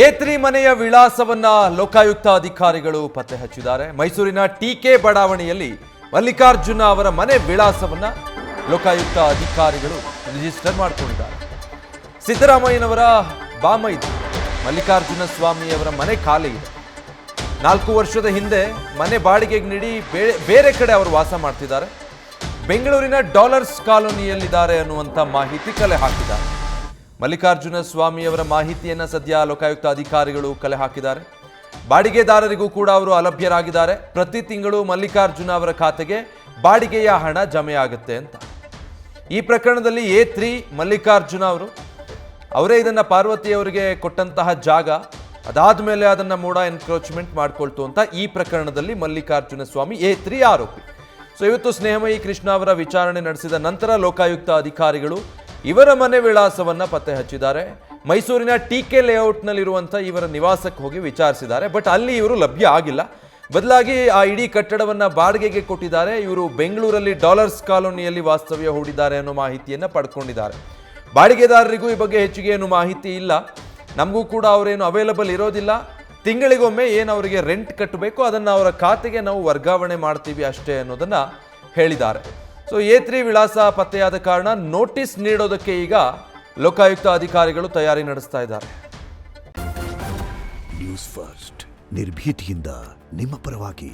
ಏತ್ರಿ ಮನೆಯ ವಿಳಾಸವನ್ನ ಲೋಕಾಯುಕ್ತ ಅಧಿಕಾರಿಗಳು ಪತ್ತೆ ಹಚ್ಚಿದ್ದಾರೆ. ಮೈಸೂರಿನ ಟಿಕೆ ಬಡಾವಣೆಯಲ್ಲಿ ಮಲ್ಲಿಕಾರ್ಜುನ ಅವರ ಮನೆ ವಿಳಾಸವನ್ನ ಲೋಕಾಯುಕ್ತ ಅಧಿಕಾರಿಗಳು ರಿಜಿಸ್ಟರ್ ಮಾಡಿಕೊಂಡಿದ್ದಾರೆ. ಸಿದ್ದರಾಮಯ್ಯನವರ ಬಾಮೈದು ಮಲ್ಲಿಕಾರ್ಜುನ ಸ್ವಾಮಿಯವರ ಮನೆ ಖಾಲಿ ಇದೆ. 4 ವರ್ಷದ ಹಿಂದೆ ಮನೆ ಬಾಡಿಗೆಗೆ ನೀಡಿ ಬೇರೆ ಕಡೆ ಅವರು ವಾಸ ಮಾಡ್ತಿದ್ದಾರೆ. ಬೆಂಗಳೂರಿನ ಡಾಲರ್ಸ್ ಕಾಲೋನಿಯಲ್ಲಿದ್ದಾರೆ ಅನ್ನುವಂಥ ಮಾಹಿತಿ ಕಲೆ ಹಾಕಿದ್ದಾರೆ. ಮಲ್ಲಿಕಾರ್ಜುನ ಸ್ವಾಮಿಯವರ ಮಾಹಿತಿಯನ್ನು ಸದ್ಯ ಲೋಕಾಯುಕ್ತ ಅಧಿಕಾರಿಗಳು ಕಲೆ ಹಾಕಿದ್ದಾರೆ. ಬಾಡಿಗೆದಾರರಿಗೂ ಕೂಡ ಅವರು ಅಲಭ್ಯರಾಗಿದ್ದಾರೆ. ಪ್ರತಿ ತಿಂಗಳು ಮಲ್ಲಿಕಾರ್ಜುನ ಅವರ ಖಾತೆಗೆ ಬಾಡಿಗೆಯ ಹಣ ಜಮೆಯಾಗುತ್ತೆ ಅಂತ. ಈ ಪ್ರಕರಣದಲ್ಲಿ A3 ಮಲ್ಲಿಕಾರ್ಜುನ ಅವರೇ ಇದನ್ನು ಪಾರ್ವತಿಯವರಿಗೆ ಕೊಟ್ಟಂತಹ ಜಾಗ, ಅದಾದ ಮೇಲೆ ಅದನ್ನು ಮೂಡ ಎನ್ಕ್ರೋಚ್ಮೆಂಟ್ ಮಾಡ್ಕೊಳ್ತು ಅಂತ ಈ ಪ್ರಕರಣದಲ್ಲಿ ಮಲ್ಲಿಕಾರ್ಜುನ ಸ್ವಾಮಿ A3 ಆರೋಪಿ. ಸೊ ಇವತ್ತು ಸ್ನೇಹಮಯಿ ಕೃಷ್ಣ ಅವರ ವಿಚಾರಣೆ ನಡೆಸಿದ ನಂತರ ಲೋಕಾಯುಕ್ತ ಅಧಿಕಾರಿಗಳು ಇವರ ಮನೆ ವಿಳಾಸವನ್ನ ಪತ್ತೆ ಹಚ್ಚಿದ್ದಾರೆ. ಮೈಸೂರಿನ ಟಿಕೆ ಲೇಔಟ್ನಲ್ಲಿರುವಂಥ ಇವರ ನಿವಾಸಕ್ಕೆ ಹೋಗಿ ವಿಚಾರಿಸಿದ್ದಾರೆ. ಬಟ್ ಅಲ್ಲಿ ಇವರು ಲಭ್ಯ ಆಗಿಲ್ಲ. ಬದಲಾಗಿ ಆ ಇಡೀ ಕಟ್ಟಡವನ್ನು ಬಾಡಿಗೆಗೆ ಕೊಟ್ಟಿದ್ದಾರೆ. ಇವರು ಬೆಂಗಳೂರಲ್ಲಿ ಡಾಲರ್ಸ್ ಕಾಲೋನಿಯಲ್ಲಿ ವಾಸ್ತವ್ಯ ಹೂಡಿದ್ದಾರೆ ಅನ್ನೋ ಮಾಹಿತಿಯನ್ನು ಪಡ್ಕೊಂಡಿದ್ದಾರೆ. ಬಾಡಿಗೆದಾರರಿಗೂ ಈ ಬಗ್ಗೆ ಹೆಚ್ಚಿಗೆ ಏನು ಮಾಹಿತಿ ಇಲ್ಲ, ನಮಗೂ ಕೂಡ ಅವರೇನು ಅವೈಲಬಲ್ ಇರೋದಿಲ್ಲ, ತಿಂಗಳಿಗೊಮ್ಮೆ ಏನು ಅವರಿಗೆ ರೆಂಟ್ ಕಟ್ಟಬೇಕು ಅದನ್ನು ಅವರ ಖಾತೆಗೆ ನಾವು ವರ್ಗಾವಣೆ ಮಾಡ್ತೀವಿ ಅಷ್ಟೇ ಅನ್ನೋದನ್ನು ಹೇಳಿದ್ದಾರೆ. ಸೊ A3 ವಿಳಾಸ ಪತ್ತೆಯಾದ ಕಾರಣ ನೋಟಿಸ್ ನೀಡೋದಕ್ಕೆ ಈಗ ಲೋಕಾಯುಕ್ತ ಅಧಿಕಾರಿಗಳು ತಯಾರಿ ನಡೆಸ್ತಾ ಇದ್ದಾರೆ. ನ್ಯೂಸ್ ಫಸ್ಟ್ ನಿರ್ಭೀತಿಯಿಂದ ನಿಮ್ಮ ಪರವಾಗಿ.